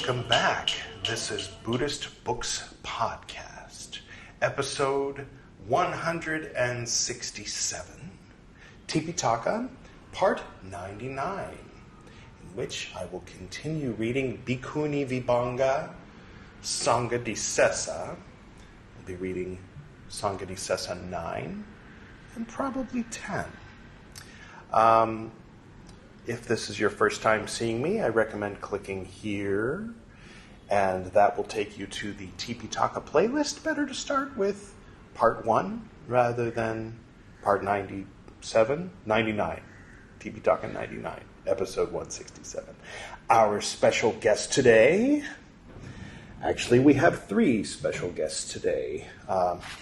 Welcome back. This is Buddhist Books Podcast, episode 167, Tipiṭaka, part 99, in which I will continue reading Bhikkhunivibhaṅga, Saṅghàdisesa. I'll be reading Saṅghàdisesa 9 and probably 10. If this is your first time seeing me, I recommend clicking here, and that will take you to the Tipiṭaka playlist. Better to start with part 1 rather than part 99. Tipiṭaka 99, episode 167. Our special guest today, actually we have 3 special guests today.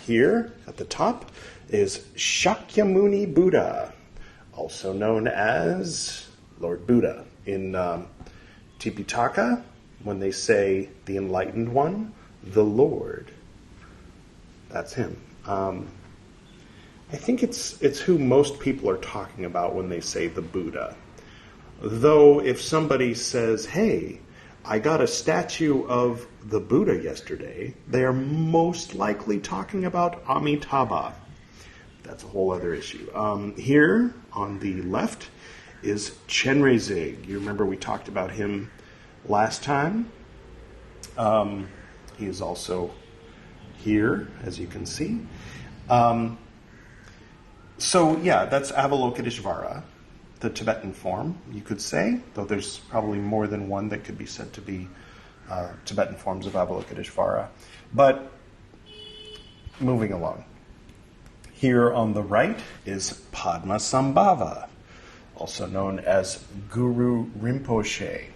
Here at the top is Shakyamuni Buddha, also known as Lord Buddha. In Tipiṭaka, when they say the enlightened one, the Lord, that's him. I think it's who most people are talking about when they say the Buddha. Though if somebody says, hey, I got a statue of the Buddha yesterday, they are most likely talking about Amitabha. That's a whole other issue. Here on the left is Chenrezig. You remember we talked about him last time. He is also here, as you can see. So yeah, that's Avalokiteshvara, the Tibetan form, you could say, though there's probably more than one that could be said to be Tibetan forms of Avalokiteshvara. But moving along. Here on the right is Padmasambhava, also known as Guru Rinpoche.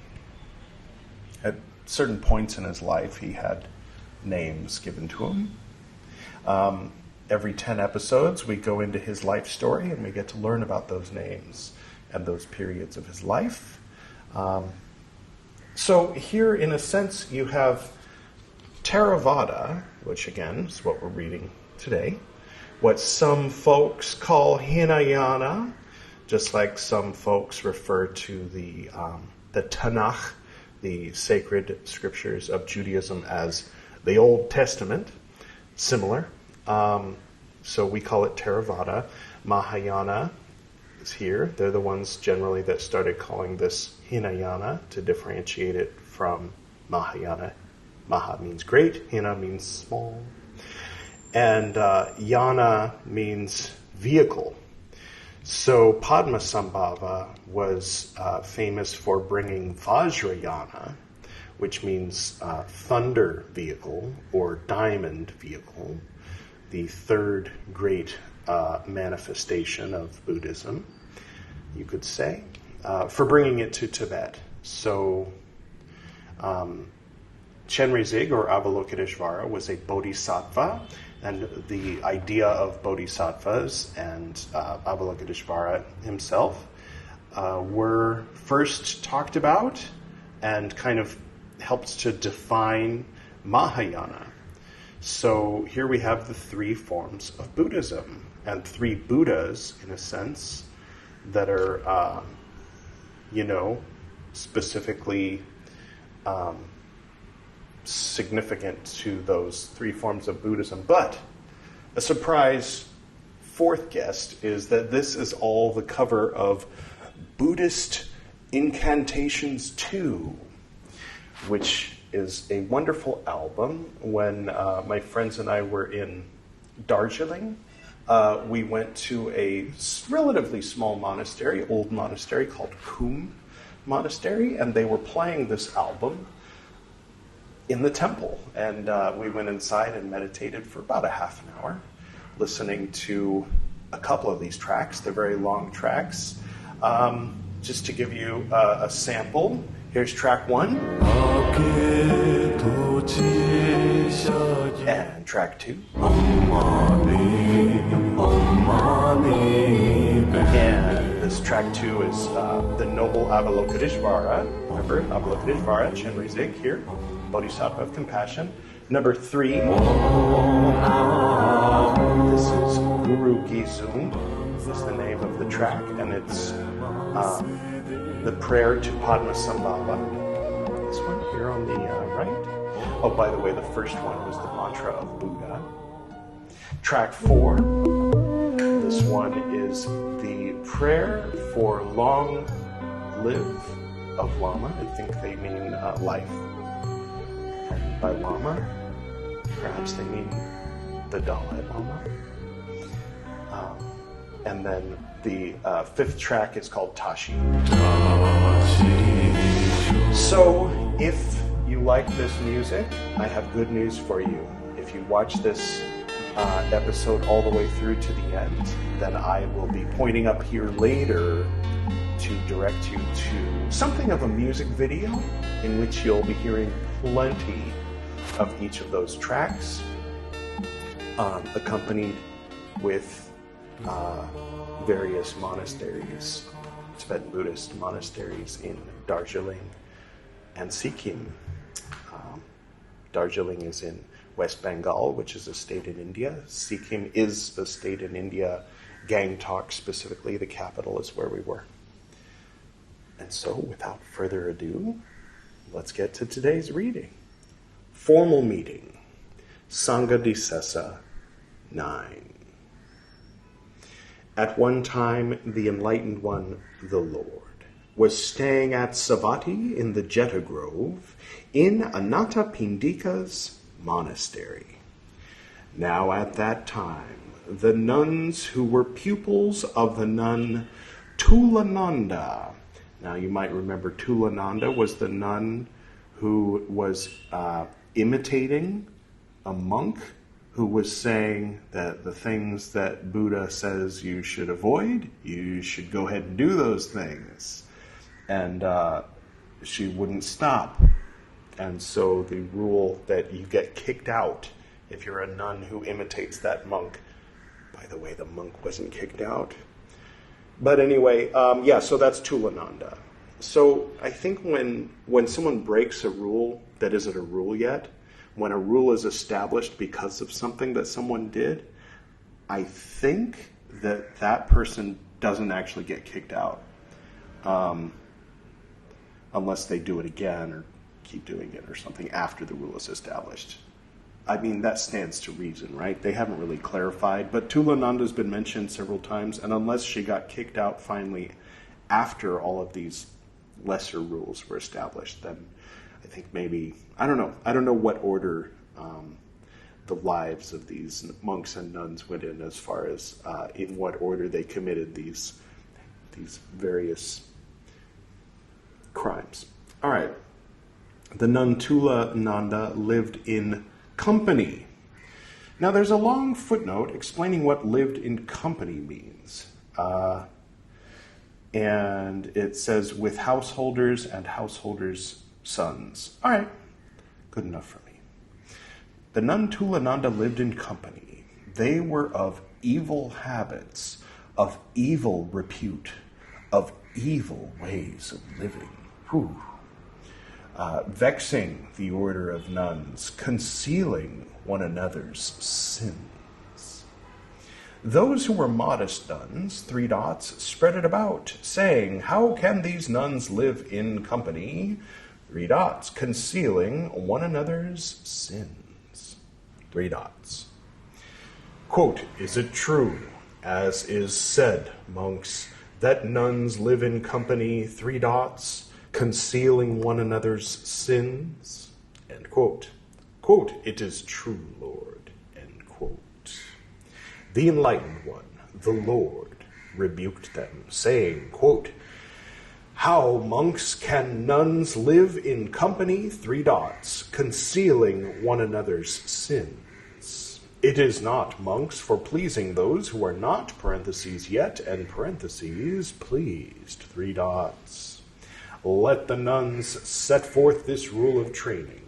At certain points in his life, he had names given to him. Every 10 episodes, we go into his life story and we get to learn about those names and those periods of his life. So here, in a sense, you have Theravada, which again is what we're reading today, what some folks call Hinayana, just like some folks refer to the Tanakh, the sacred scriptures of Judaism, as the Old Testament, similar. So we call it Theravada. Mahayana is here. They're the ones generally that started calling this Hinayana to differentiate it from Mahayana. Maha means great, Hina means small. And Yana means vehicle. So Padmasambhava was famous for bringing Vajrayana, which means thunder vehicle or diamond vehicle, the third great manifestation of Buddhism, you could say, for bringing it to Tibet. So Chenrezig, or Avalokiteshvara, was a bodhisattva, and the idea of bodhisattvas and Avalokiteshvara himself were first talked about and kind of helped to define Mahayana. So here we have the 3 forms of Buddhism, and 3 Buddhas, in a sense, that are, specifically significant to those 3 forms of Buddhism. But a surprise 4th guest is that this is all the cover of Buddhist Incantations 2, which is a wonderful album. When my friends and I were in Darjeeling, we went to a relatively small monastery, old monastery called Khum Monastery, and they were playing this album in the temple. And we went inside and meditated for about a half an hour, listening to a couple of these tracks. They're very long tracks. Just to give you a sample, here's track 1. And track 2. And this track 2 is the Noble Avalokiteshvara. Remember, Avalokiteshvara, Chenrezig here, Bodhisattva of Compassion. Number 3. This is Guru Gizung, is the name of the track, and it's the prayer to Padmasambhava. This one here. here on the right. Oh, by the way, the first one was the mantra of Buddha. Track 4, this one is the prayer for long live of Lama. I think they mean life. And by Lama, perhaps they mean the Dalai Lama. And then the 5th track is called Tashi. So, if you like this music, I have good news for you. If you watch this episode all the way through to the end, then I will be pointing up here later to direct you to something of a music video in which you'll be hearing plenty of each of those tracks, accompanied with various monasteries, Tibetan Buddhist monasteries in Darjeeling and Sikkim. Darjeeling is in West Bengal, which is a state in India. Sikkim is a state in India. Gangtok specifically, the capital, is where we were. And so, without further ado, let's get to today's reading. Formal meeting, Saṅghàdisesa 9. At one time, the Enlightened One, the Lord, was staying at Savatthi in the Jeta Grove in Anathapindika's monastery. Now at that time, the nuns who were pupils of the nun Tulananda. Now you might remember Tulananda was the nun who was imitating a monk who was saying that the things that Buddha says you should avoid, you should go ahead and do those things. And she wouldn't stop. And so the rule that you get kicked out if you're a nun who imitates that monk. By the way, the monk wasn't kicked out. But anyway, so that's Tulananda. So I think when someone breaks a rule that isn't a rule yet, when a rule is established because of something that someone did, I think that person doesn't actually get kicked out. Unless they do it again or keep doing it or something after the rule is established. I mean, that stands to reason, right? They haven't really clarified, but Tulananda's been mentioned several times, and unless she got kicked out finally after all of these lesser rules were established, then I think maybe, I don't know what order the lives of these monks and nuns went in as far as in what order they committed these various crimes. All right. The nun Tulananda lived in company. Now there's a long footnote explaining what lived in company means. And it says with householders and householders' sons. All right, good enough for me. The nun Tulananda lived in company. They were of evil habits, of evil repute, of evil ways of living. Vexing the order of nuns, concealing one another's sins. Those who were modest nuns, spread it about, saying, how can these nuns live in company? Concealing one another's sins. Quote, is it true, as is said, monks, that nuns live in company, concealing one another's sins? End quote. Quote, it is true, Lord. End quote. The Enlightened One, the Lord, rebuked them, saying, quote, how, monks, can nuns live in company, concealing one another's sins? It is not, monks, for pleasing those who are not, yet, and pleased, Let the nuns set forth this rule of training.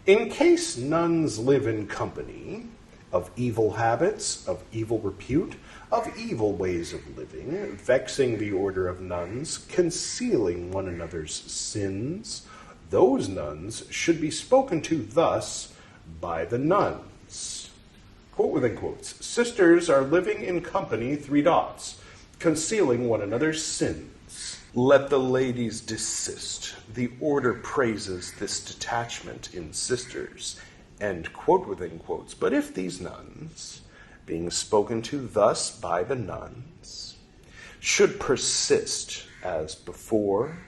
In case nuns live in company of evil habits, of evil repute, of evil ways of living, vexing the order of nuns, concealing one another's sins, those nuns should be spoken to thus by the nuns. Quote within quotes, sisters are living in company, concealing one another's sins. Let the ladies desist. The order praises this detachment in sisters, end quote within quotes. But if these nuns, being spoken to thus by the nuns, should persist as before,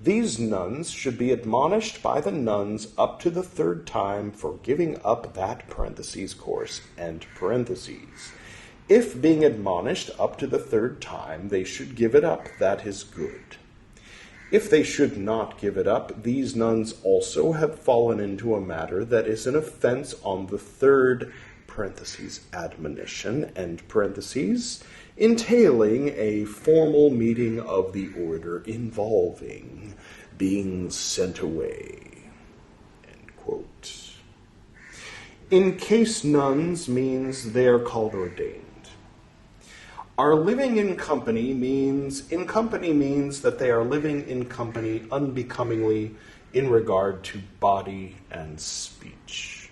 these nuns should be admonished by the nuns up to the third time for giving up that parentheses course, end parentheses. If being admonished up to the third time, they should give it up, that is good. If they should not give it up, these nuns also have fallen into a matter that is an offense on the third parentheses admonition, end parentheses, entailing a formal meeting of the order involving being sent away, end quote. In case nuns means they are called ordained. Our living in company means that they are living in company unbecomingly in regard to body and speech.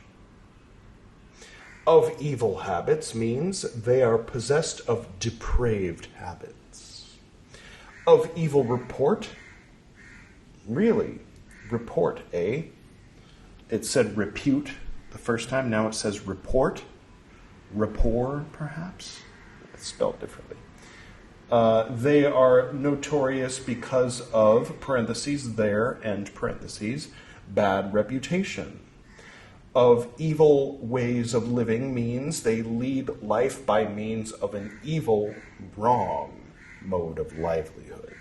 Of evil habits means they are possessed of depraved habits. Of evil report, really, report, eh? It said repute the first time, now it says report, rapport, perhaps? It's spelled differently. They are notorious because of, parentheses, their, end parentheses, bad reputation. Of evil ways of living means they lead life by means of an evil, wrong mode of livelihood.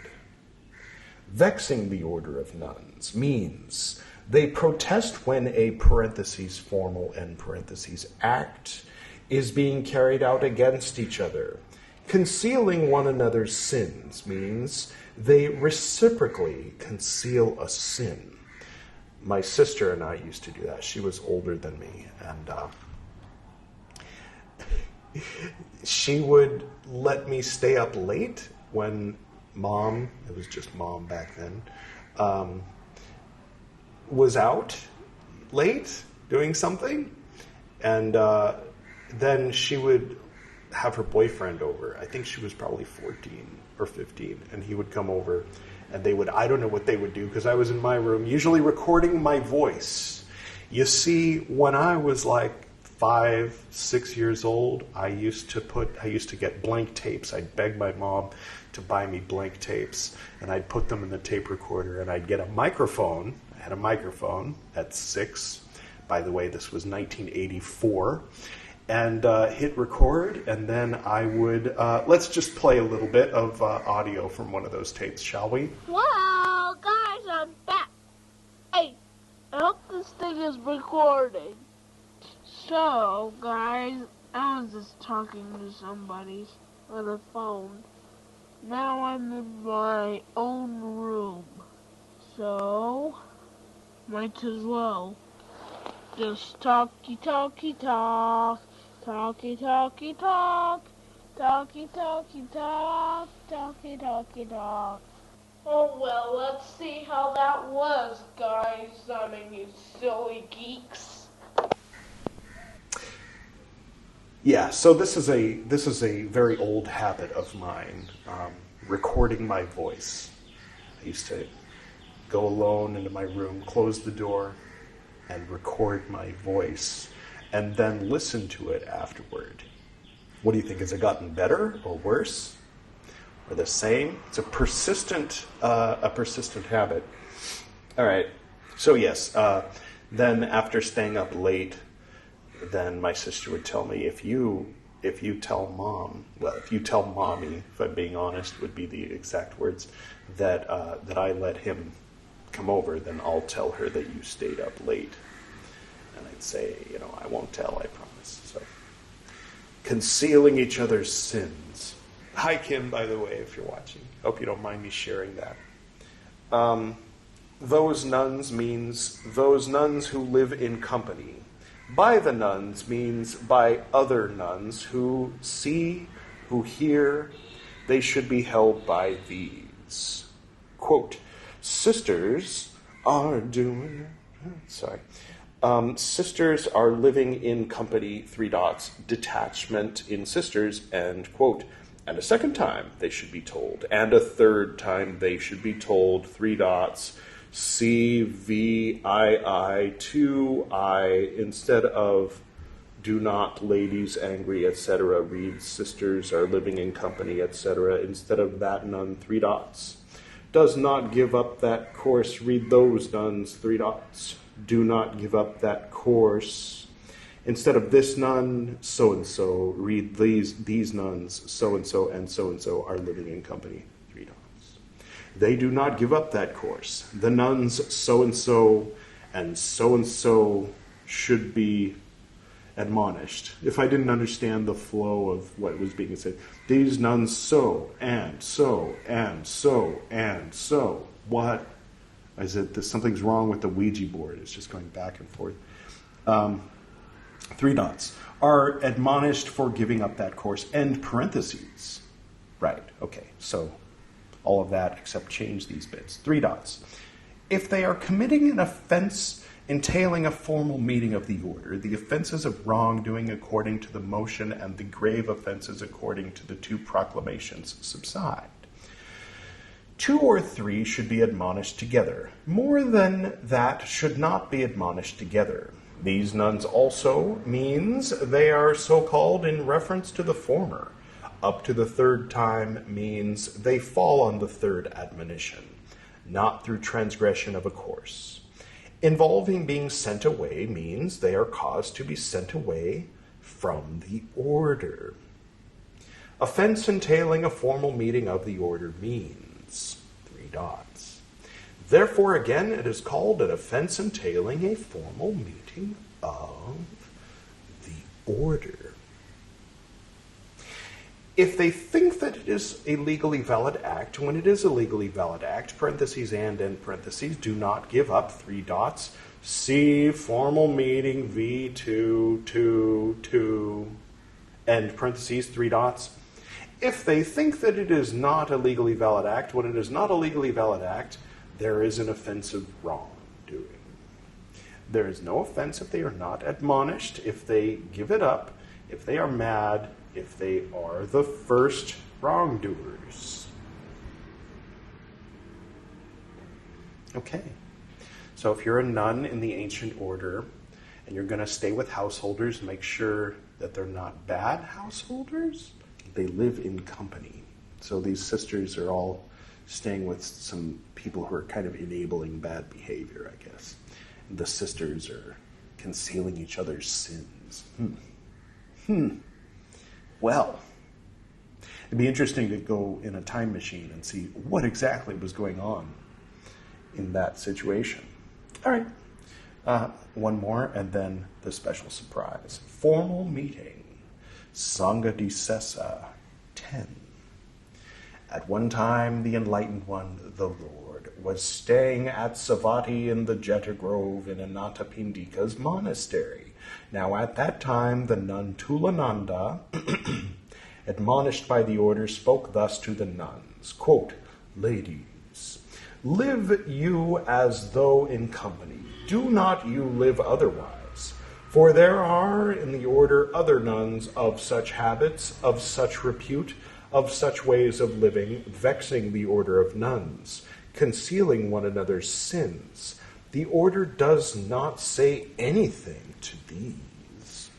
Vexing the order of nuns means they protest when a parentheses formal end parentheses act is being carried out against each other. Concealing one another's sins means they reciprocally conceal a sin. My sister and I used to do that. She was older than me, and she would let me stay up late when Mom, it was just Mom back then, was out late doing something, and then she would have her boyfriend over. I think she was probably 14 or 15, and he would come over, and they would, I don't know what they would do, because I was in my room, usually recording my voice. You see, when I was like 5, 6 years old, I used to get blank tapes. I'd beg my mom to buy me blank tapes, and I'd put them in the tape recorder, and I'd get a microphone. I had a microphone at 6. By the way, this was 1984. And hit record, and then I would, let's just play a little bit of audio from one of those tapes, shall we? Well, guys, I'm back. Hey, I hope this thing is recording. So, guys, I was just talking to somebody on the phone. Now I'm in my own room. So, might as well just talky talky talk. Talky talky talk, talky talky talk, talky talky talk. Oh well, let's see how that was, guys. I mean, you silly geeks. Yeah, so this is a very old habit of mine, recording my voice. I used to go alone into my room, close the door, and record my voice, and then listen to it afterward. What do you think? Has it gotten better or worse or the same? It's a persistent habit. All right. So yes, then after staying up late, then my sister would tell me, if you tell Mom, well, if you tell Mommy, if I'm being honest, would be the exact words, that I let him come over, then I'll tell her that you stayed up late. And I'd say, I won't tell, I promise. So, concealing each other's sins. Hi, Kim, by the way, if you're watching. Hope you don't mind me sharing that. Those nuns means those nuns who live in company. By the nuns means by other nuns who see, who hear. They should be held by these. Quote, sisters are doing... sisters are living in company, 3 dots, detachment in sisters, and, quote, And a second time they should be told. And a third time they should be told, CVII2I, instead of do not, ladies angry, etc., read sisters are living in company, etc. Instead of that, nun, does not give up that course, read those nuns, do not give up that course. Instead of this nun, so-and-so, read these nuns, so-and-so are living in company, They do not give up that course. The nuns, so-and-so should be admonished. If I didn't understand the flow of what was being said, these nuns so, and so, and so, and so. What? Is it that something's wrong with the Ouija board? It's just going back and forth. Are admonished for giving up that course. End parentheses. Right, okay, so all of that except change these bits. If they are committing an offense entailing a formal meeting of the order, the offenses of wrongdoing according to the motion and the grave offenses according to the 2 proclamations subside. 2 or 3 should be admonished together. More than that should not be admonished together. These nuns also means they are so called in reference to the former. Up to the 3rd time means they fall on the 3rd admonition, not through transgression of a course. Involving being sent away means they are caused to be sent away from the order. Offense entailing a formal meeting of the order means, Therefore, again, it is called an offense entailing a formal meeting of the order. If they think that it is a legally valid act, when it is a legally valid act, parentheses and end parentheses, do not give up, see formal meeting V2, end parentheses, If they think that it is not a legally valid act, when it is not a legally valid act, there is an offensive wrongdoing. There is no offense if they are not admonished, if they give it up, if they are mad, if they are the first wrongdoers. Okay. So if you're a nun in the ancient order and you're going to stay with householders, make sure that they're not bad householders. They live in company. So these sisters are all staying with some people who are kind of enabling bad behavior, I guess. And the sisters are concealing each other's sins. Well, it'd be interesting to go in a time machine and see what exactly was going on in that situation. All right, one more, and then the special surprise. Formal meeting, Saṅghàdisesa 10. At one time, the Enlightened One, the Lord, was staying at Savatthi in the Jeta Grove in Anathapindika's monastery. Now at that time, the nun Tulananda, admonished by the order, spoke thus to the nuns, quote, Ladies, live you as though in company. Do not you live otherwise. For there are in the order other nuns of such habits, of such repute, of such ways of living, vexing the order of nuns, concealing one another's sins. The order does not say anything to these.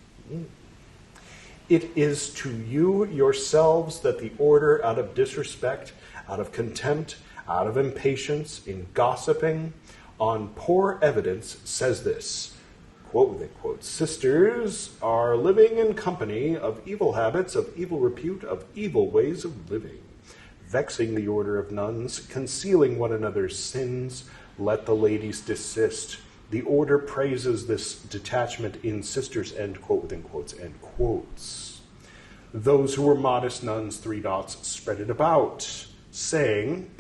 It is to you yourselves that the order, out of disrespect, out of contempt, out of impatience, in gossiping, on poor evidence, says this, quote, unquote, Sisters are living in company of evil habits, of evil repute, of evil ways of living, vexing the order of nuns, concealing one another's sins. Let the ladies desist. The order praises this detachment in sisters, end quote, within quotes, end quotes. Those who were modest nuns, spread it about, saying,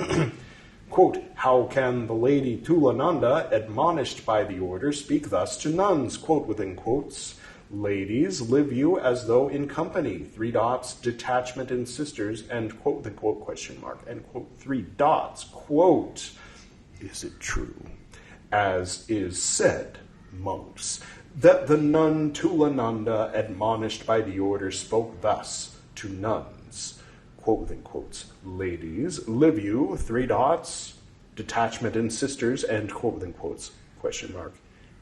quote, How can the lady Tulananda, admonished by the order, speak thus to nuns, quote, within quotes, Ladies, live you as though in company, detachment in sisters, end quote, within quote, question mark, end quote, quote, Is it true, as is said, monks, that the nun Tulananda, admonished by the order, spoke thus to nuns, quote within quotes, ladies, live you, three dots, detachment in sisters, end quote within quotes, question mark,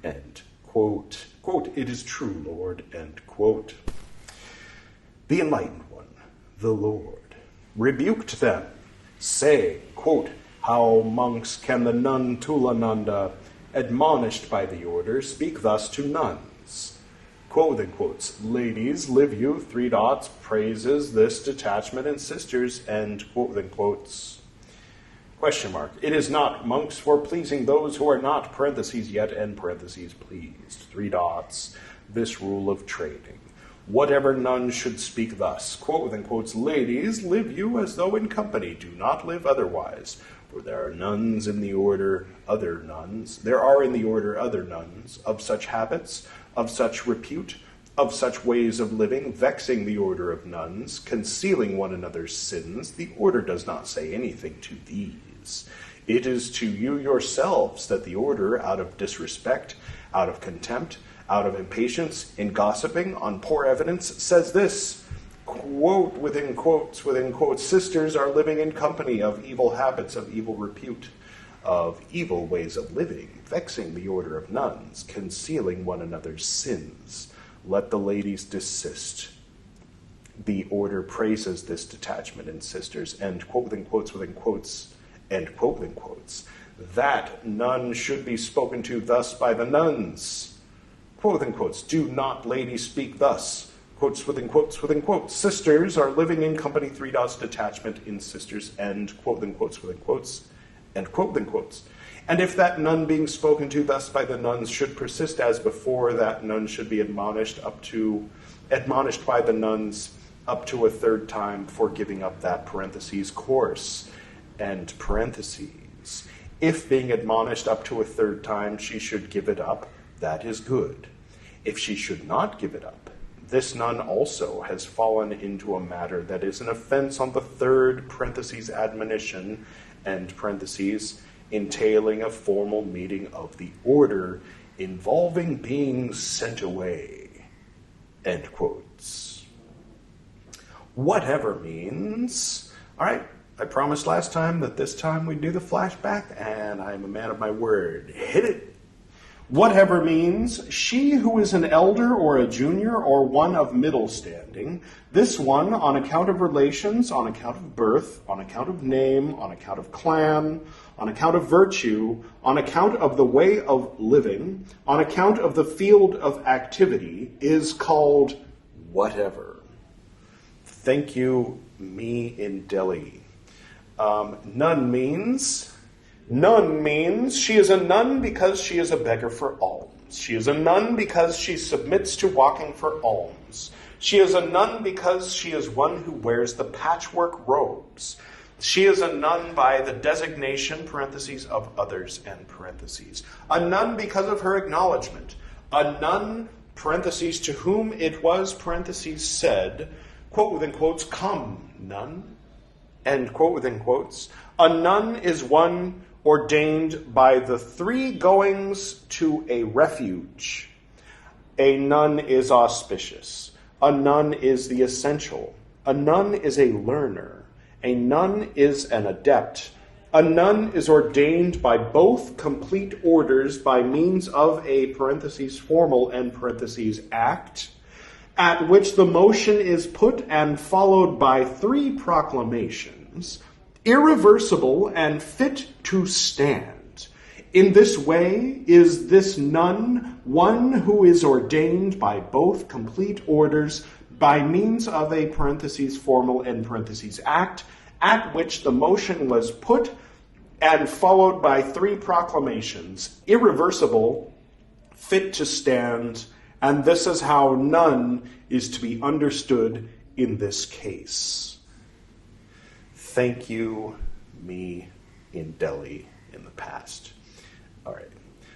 end quote. Quote, it is true, Lord, end quote. The enlightened one, the Lord, rebuked them, saying, quote, how monks can the nun Tulananda, admonished by the order, speak thus to nuns? Quote within quotes, ladies, live you, three dots, praises this detachment in sisters, end quote within quotes. Question mark, it is not monks for pleasing those who are not, parentheses, yet, end parentheses, pleased, three dots, this rule of trading. Whatever nun should speak thus, quote within quotes, ladies, live you as though in company, do not live otherwise. For there are nuns in the order, other nuns, there are in the order other nuns, of such habits, of such repute, of such ways of living, vexing the order of nuns, concealing one another's sins. The order does not say anything to these. It is to you yourselves that the order, out of disrespect, out of contempt, out of impatience, in gossiping, on poor evidence, says this, quote within quotes, sisters are living in company of evil habits, of evil repute, of evil ways of living, vexing the order of nuns, concealing one another's sins. Let the ladies desist. The order praises this detachment in sisters, end quote within quotes, end quote within quotes. That none should be spoken to thus by the nuns. Quote within quotes, do not ladies speak thus. Quotes within quotes, sisters are living in company, three dots, detachment in sisters, end quote within quotes, end quote within quotes. And if that nun being spoken to thus by the nuns should persist as before, that nun should be admonished by the nuns up to a third time for giving up that parentheses course, end parentheses. If being admonished up to a third time she should give it up, that is good. If she should not give it up, this nun also has fallen into a matter that is an offense on the third parentheses admonition, end parentheses, entailing a formal meeting of the order involving being sent away, end quotes. Whatever means, all right, I promised last time that this time we'd do the flashback, and I'm a man of my word. Hit it. Whatever means, she who is an elder or a junior or one of middle standing, this one on account of relations, on account of birth, on account of name, on account of clan, on account of virtue, on account of the way of living, on account of the field of activity, is called whatever. Thank you, me in Delhi. Nun means she is a nun because she is a beggar for alms. She is a nun because she submits to walking for alms. She is a nun because she is one who wears the patchwork robes. She is a nun by the designation, parentheses, of others, end parentheses. A nun because of her acknowledgement. A nun, parentheses, to whom it was, parentheses, said, quote within quotes, come, nun, end quote within quotes. A nun is one ordained by the three goings to a refuge. A nun is auspicious. A nun is the essential. A nun is a learner. A nun is an adept. A nun is ordained by both complete orders by means of a parentheses formal end parentheses act, at which the motion is put and followed by three proclamations, irreversible and fit to stand. In this way is this nun one who is ordained by both complete orders by means of a parentheses formal end parentheses act, at which the motion was put and followed by three proclamations, irreversible, fit to stand, and this is how nun is to be understood in this case. Thank you, me in Delhi in the past. All right.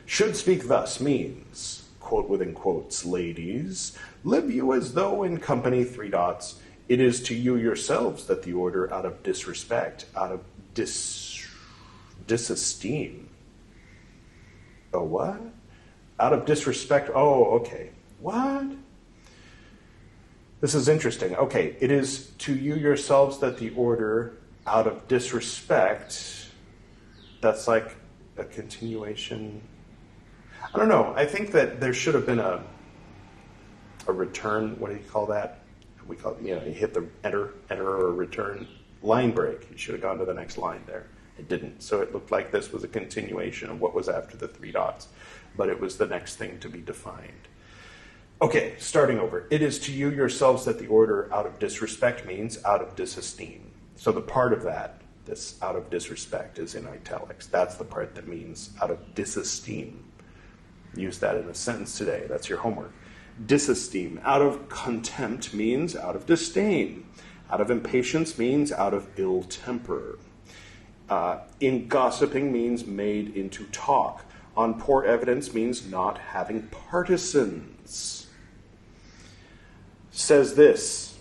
Should speak thus means, quote within quotes, ladies, live you as though in company, three dots. It is to you yourselves that the order, out of disrespect, out of disesteem. Oh, what? Out of disrespect. Oh, okay. What? This is interesting. Okay, it is to you yourselves that the order, out of disrespect, that's like a continuation. I don't know. I think that there should have been a return. What do you call that? We call it, you hit the enter or return line break. You should have gone to the next line there. It didn't. So it looked like this was a continuation of what was after the 3 dots, but it was the next thing to be defined. Okay, starting over. It is to you yourselves that the order out of disrespect means out of disesteem. So the part of that, this out of disrespect, is in italics. That's the part that means out of disesteem. Use that in a sentence today. That's your homework. Disesteem. Out of contempt means out of disdain. Out of impatience means out of ill temper. In gossiping means made into talk. On poor evidence means not having partisans. Says this.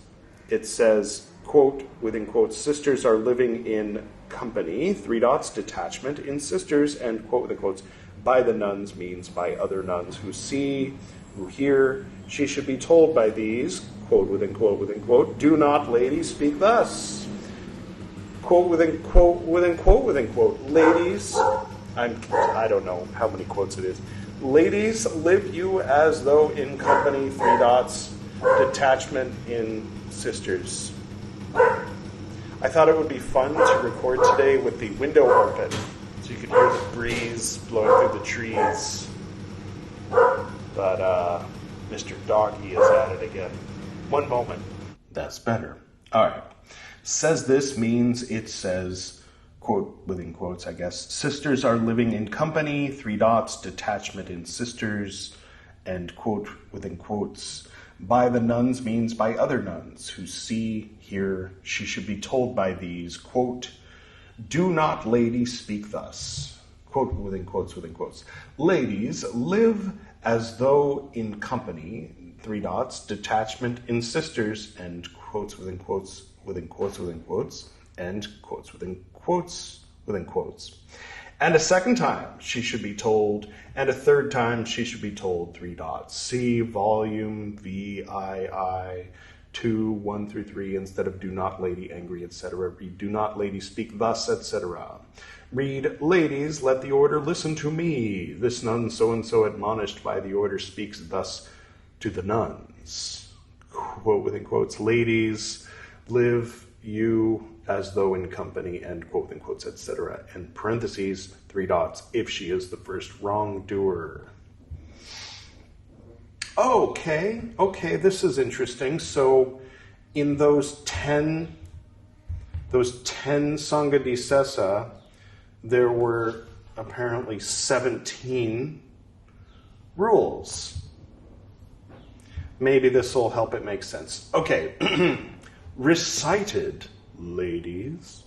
It says, quote, within quotes, sisters are living in company, 3 dots, detachment in sisters, and quote within quotes, by the nuns means by other nuns who see, who hear. She should be told by these, quote within quote, do not, ladies, speak thus. Quote within quote, ladies, I don't know how many quotes it is. Ladies, live you as though in company, 3 dots, detachment in sisters. I thought it would be fun to record today with the window open, so you could hear the breeze blowing through the trees. But Mr. Doggy is at it again. One moment. That's better. All right. Says this means it says, quote within quotes, I guess, sisters are living in company, 3 dots, detachment in sisters, and quote within quotes, by the nuns means by other nuns who see, hear. She should be told by these, quote, do not, ladies, speak thus. Quote within quotes, ladies, live as though in company, 3 dots, detachment in sisters, and quotes within quotes, and quotes within quotes. And a second time she should be told, and a third time she should be told, 3 dots. See volume VII 2, 1 through 3, instead of do not, lady, angry, etc. Read do not, lady, speak thus, etc. Read, ladies, let the order listen to me. This nun so-and-so admonished by the order speaks thus to the nuns. Quote within quotes, ladies, live you as though in company, and quote within quotes, etc. And parentheses, 3 dots, if she is the first wrongdoer. Okay, this is interesting. So in those 10 Saṅghàdisesa, there were apparently 17 rules. Maybe this will help it make sense. Okay, recited, ladies,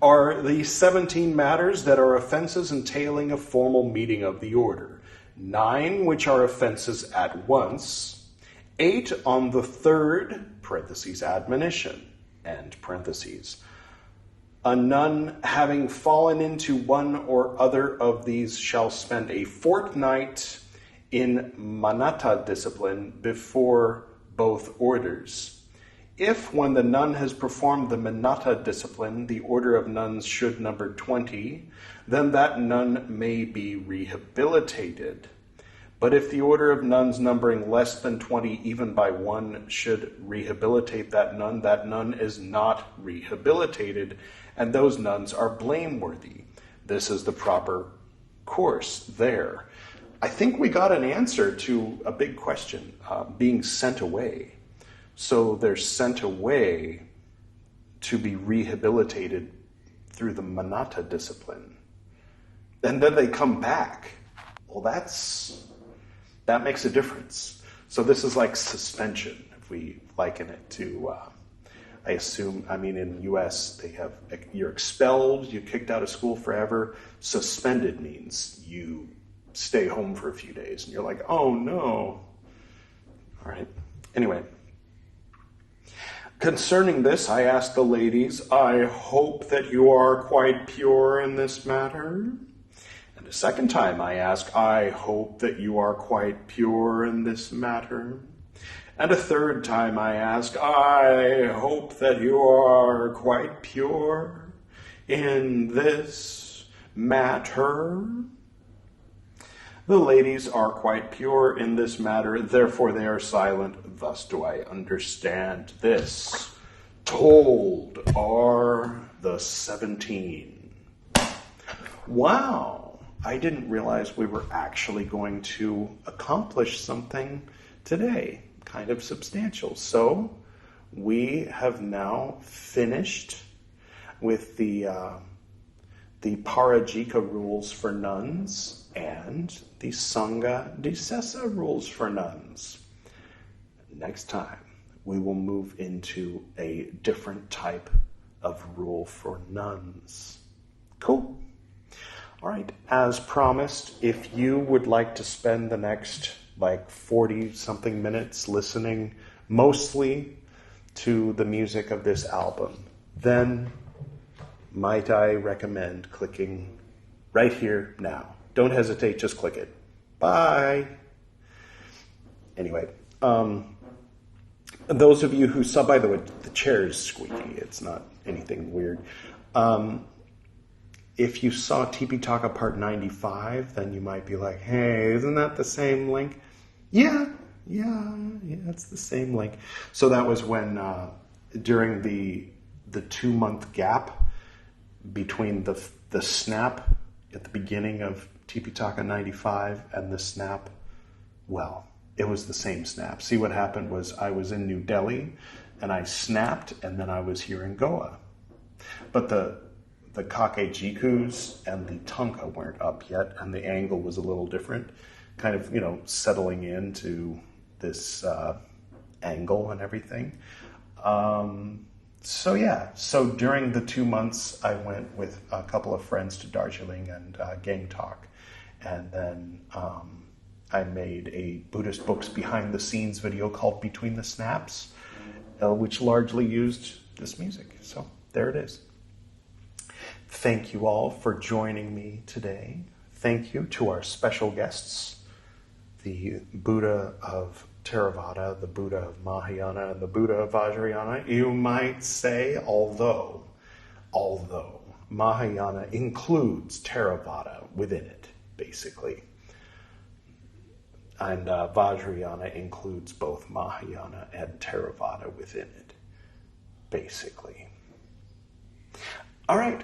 are the 17 matters that are offenses entailing a formal meeting of the order. 9 which are offenses at once. 8 on the third, parentheses, admonition, end parentheses. A nun having fallen into one or other of these shall spend a fortnight in Manata discipline before both orders. If, when the nun has performed the Manata discipline, the order of nuns should number 20, then that nun may be rehabilitated. But if the order of nuns numbering less than 20, even by 1, should rehabilitate that nun is not rehabilitated, and those nuns are blameworthy. This is the proper course there. I think we got an answer to a big question, being sent away. So they're sent away to be rehabilitated through the Manata discipline. And then they come back. Well, that makes a difference. So this is like suspension, if we liken it to, I assume, in the U.S., they have, you're expelled, you're kicked out of school forever. Suspended means you stay home for a few days, and you're like, oh no. All right. Anyway. Concerning this, I ask the ladies, I hope that you are quite pure in this matter. And a second time I ask, I hope that you are quite pure in this matter. And a third time I ask, I hope that you are quite pure in this matter. The ladies are quite pure in this matter, therefore they are silent. Thus do I understand this. Told are the 17. Wow, I didn't realize we were actually going to accomplish something today, kind of substantial. So we have now finished with the Parajika rules for nuns and the Saṅghàdisesa rules for nuns. Next time, we will move into a different type of rule for nuns. Cool. All right, as promised, if you would like to spend the next 40-something minutes listening mostly to the music of this album, then might I recommend clicking right here now. Don't hesitate, just click it. Bye. Anyway, those of you who saw, by the way, the chair is squeaky. It's not anything weird. If you saw Tipiṭaka Part 95, then you might be like, hey, isn't that the same link? Yeah, it's the same link. So that was when, during the 2-month gap between the snap at the beginning of Tipiṭaka 95 and the snap, well, it was the same snap. See, what happened was I was in New Delhi and I snapped, and then I was here in Goa. But the kakejikus and the tanka weren't up yet, and the angle was a little different, kind of, settling into this angle and everything. So during the 2 months, I went with a couple of friends to Darjeeling and Gangtok, and then I made a Buddhist Books Behind the Scenes video called Between the Snaps, which largely used this music. So there it is. Thank you all for joining me today. Thank you to our special guests, the Buddha of Theravada, the Buddha of Mahayana, and the Buddha of Vajrayana. You might say, although Mahayana includes Theravada within it, basically. And Vajrayana includes both Mahayana and Theravada within it, basically. All right,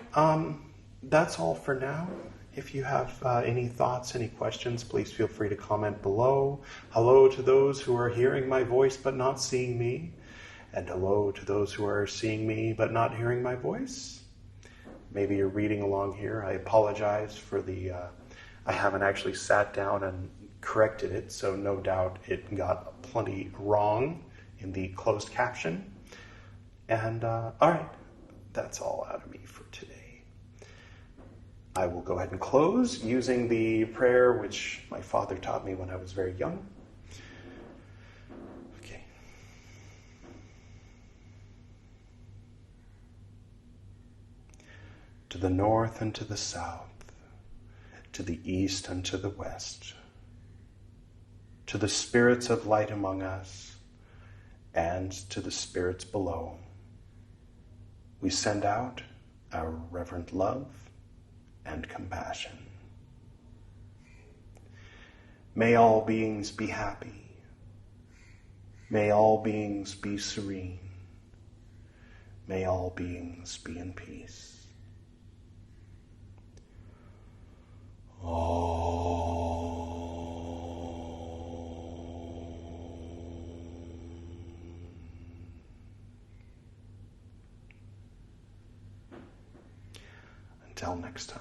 that's all for now. If you have any thoughts, any questions, please feel free to comment below. Hello to those who are hearing my voice but not seeing me. And hello to those who are seeing me but not hearing my voice. Maybe you're reading along here. I apologize for I haven't actually sat down and corrected it, so no doubt it got plenty wrong in the closed caption. And all right, that's all out of me for today. I will go ahead and close using the prayer which my father taught me when I was very young. Okay. To the north and to the south, to the east and to the west, to the spirits of light among us, and to the spirits below, we send out our reverent love and compassion. May all beings be happy. May all beings be serene. May all beings be in peace. Until next time.